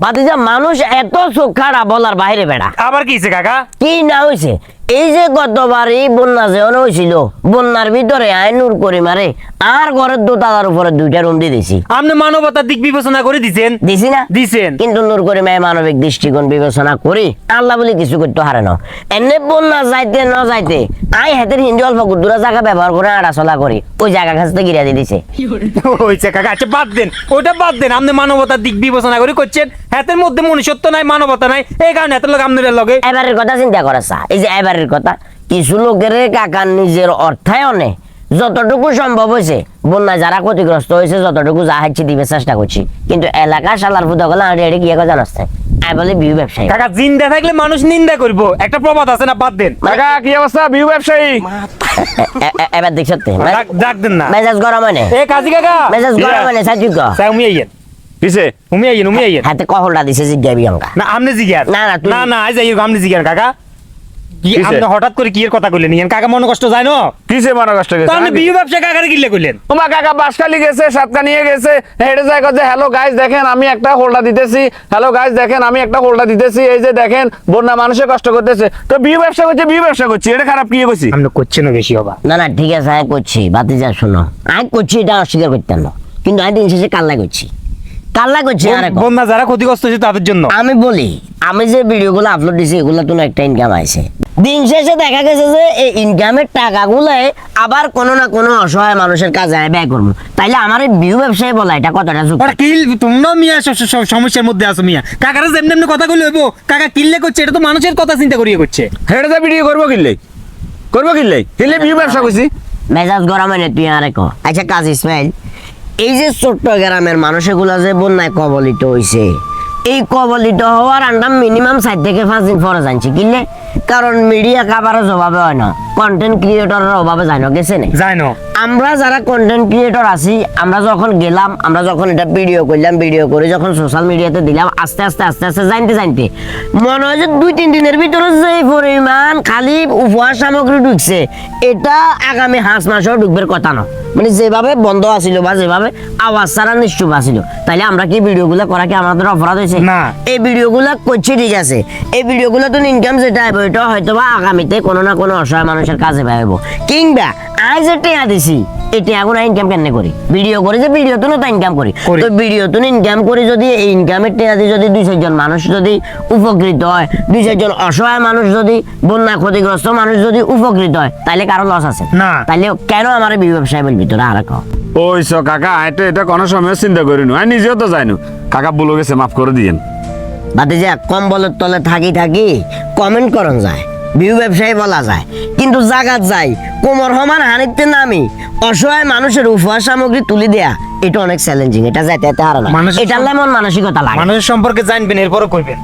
ভাতিজা মানুষ এত চোখ খারাপ বলার বাইরে বেড়া। আবার কি হইছে কাকা? কি না হয়েছে? এই যে গতবার এই বন্যা যেমন হয়েছিল, বন্যার ভিতরে আইনুর করে মারে আর ঘরের দোতলার উপরে 2টা রুম দিয়ে দিছি। আপনি মানবতার দিক বিবেচনা করে দিছেন? দিছি না? দিছেন। কিন্তু নূর করে মেয়ে মানবিক দৃষ্টিকোণ বিবেচনা করি আল্লাহ বলে কিছু করতে হারে না। এনে বন্যা যাইতে ন যাইতে আই হাতের হিন্দি অল্প গুদুরা জায়গা ব্যবহার করে আড়া চলা করি ওই জায়গা কাছে গিরা দিয়ে দিছে। হইছে কাকা, আচ্ছা বাদ দেন, ওটা বাদ দেন। আপনি মানবতার দিক বিবেচনা করে করছেন, হাতের মধ্যে মনুষ্যত্ব নাই, মানবতা নাই, এই কারণে হাতের লোক আপনাদের লগে। এবারের কথা চিন্তা করেছা, এই যে এবারের কথা কিছু লোকের কাকার নিজের অর্থায়নে যতটুকু সম্ভব হয়েছে বন্যায় যারা ক্ষতিগ্রস্ত হয়েছে যতটুকু যা হাইছে দিবে চেষ্টা করছি, কিন্তু এলাকা শালার ফুটা গেলে আর এড়ে গিয়ে জানাচ্ছে আই বলে বিহু ব্যবসায়ী। কাকা জিন্দা থাকলে মানুষ নিন্দা করবো, একটা প্রবাদ আছে না, বাদ দেন। কাকা কি অবস্থা বিহু ব্যবসায়ী? এবার দেখছো ডাক দেন না, মেজাজ গরম হয় না, এ কাজী কাকা মেজাজ গরম হয় না সাজুক উমি আইয়েন, কিসে উমি আইয়েন, উমি আইয়েন। হাতে কহলটা দিছে জিজ্ঞাবি অঙ্কা না আপনি জিজ্ঞার, না, না, তুই- না না আজ আইয়েন, আপনি জিজ্ঞার কাকা। কি কিসে? আপনি হঠাৎ করে কি এর কথা কইলেন? ইয়ান কাকা মনে কষ্ট যায় না? কিসে মনে কষ্ট তো গেছে? আপনি বিহু ব্যবসা কাকারে কিনলে কইলেন? তোমার কাকা বাসখালি গেছে, সাতকা নিয়ে গেছে, হেঁটে যায় যে হ্যালো গাইস দেখেন আমি একটা হোল্ডার দিতেছি, হ্যালো গাইস দেখেন আমি একটা হোল্ডার দিতেছি, এই যে দেখেন বন্যা মানুষে কষ্ট করতেছে, তো বিহু ব্যবসা করছে, বিহু ব্যবসা করছি, এটা খারাপ কি করছি? আপনি করছেন বেশি হবা। না না ঠিক আছে আমি করছি বাতিজা শোনো আমি করছি এটা অস্বীকার করতেন না, কিন্তু আমি দিন শেষে কাল্লা করছি আর এক- বন্যা যারা ক্ষতিগ্রস্ত হয়েছে তাদের জন্য। আমি বলি আমি যে ভিডিওগুলো আপলোড দিছি এগুলো তো একটা ইনকাম আছে, দিন শেষে দেখা গেছে যে এই ইনকামের টাকাগুলাই আবার কোনো না কোনো অসহায় মানুষের কাজে আমি ব্যয় করবো, তাইলে আমার এই বিহু ব্যবসায়ী বলা এটা কতটা যুক্তি? ওরা কিল, তোমরা মিয়া সমস্যার মধ্যে আছো মিয়া। কাকারা যেমনি এমনি কথা কইলে হইবো, কাকা কিনলে করছে, এটা তো মানুষের কথা চিন্তা করিয়ে করছে। হেঁটে যায় ভিডিও করবো কিনলে কিনলে বিহু ব্যবসা করছি। মেজাজ গরম হয় না তুই আরে ক। আচ্ছা কাজ ইসমাইল, এই যে ছোট্ট গ্রামের মানুষগুলো যে বন্যায় কবলিত হয়েছে, এই কবলিত হওয়ার আন্ডার মিনিমাম 4 থেকে 5 দিন পরে জানছি কিনলে, কারণ মিডিয়া কাভারেজ অভাবে হয় না, কন্টেন্ট ক্রিয়েটরের অভাবে যায় না, গেছে না? যায় না। আমরা যারা কন্টেন্ট ক্রিয়েটর আছি আমরা যখন গেলাম, আমরা যখন এটা ভিডিও করলাম, ভিডিও করে যখন সোশ্যাল মিডিয়াতে দিলাম, আস্তে আস্তে জানতে মনে হয় যে 2-3 দিনের ভিতরে যে পরিমাণ খালি উপহার সামগ্রী ঢুকছে এটা আগামী 5 মাসেও ঢুকবার কথা না, মানে যেভাবে বন্ধ আছিল বা যেভাবে আওয়াজ ছাড়া নিশ্চুপ আছিল, তাইলে আমরা কি ভিডিওগুলো করা কি আমাদের অপরাধ হয়েছে? না। এই ভিডিওগুলো করছি ঠিক আছে, এই ভিডিওগুলো তো ইনকাম যেটা হবে এটা হয়তো বা আগামীতে কোনো না কোনো অসহায় মানুষের কাজে পাইব, কিংবা আজ যে টেয়া দিছি এটা এখন ইনকাম কেন করি, ভিডিও করে যে ভিডিও তো না ইনকাম করি, তো ভিডিও তো ইনকাম করি যদি এই ইনকামের টেয়া দিয়ে যদি 2-4 জন মানুষ যদি উপকৃত হয়, 2-4 জন অসহায় মানুষ যদি বন্যা ক্ষতিগ্রস্ত মানুষ যদি উপকৃত হয়, তাইলে কারো লস আছে না। তাইলে কেন আমার বিহু ব্যবসায় বলবি তোরা আর কও? ওইস কাকা এটা কোনো সময় চিন্তা করিনি, আমি নিজেও তো যাইনু, কাকা বলে গেছে মাফ করে দিয়েন। বাতিজা কম্বলের তলে থাকি কমেন্ট করন যায়, বিহু ব্যবসায়ী বলা যায়, কিন্তু জাগাত যাই কোমর সমান হানিতে নামি অসহায় মানুষের উপহার সামগ্রী তুলি দেয়া এটা অনেক চ্যালেঞ্জিং, এটা যাইতে হারা না, মানুষের এটা লেমন মানসিকতা লাগে। মানুষের সম্পর্কে জানবেন, এরপরও করবেন।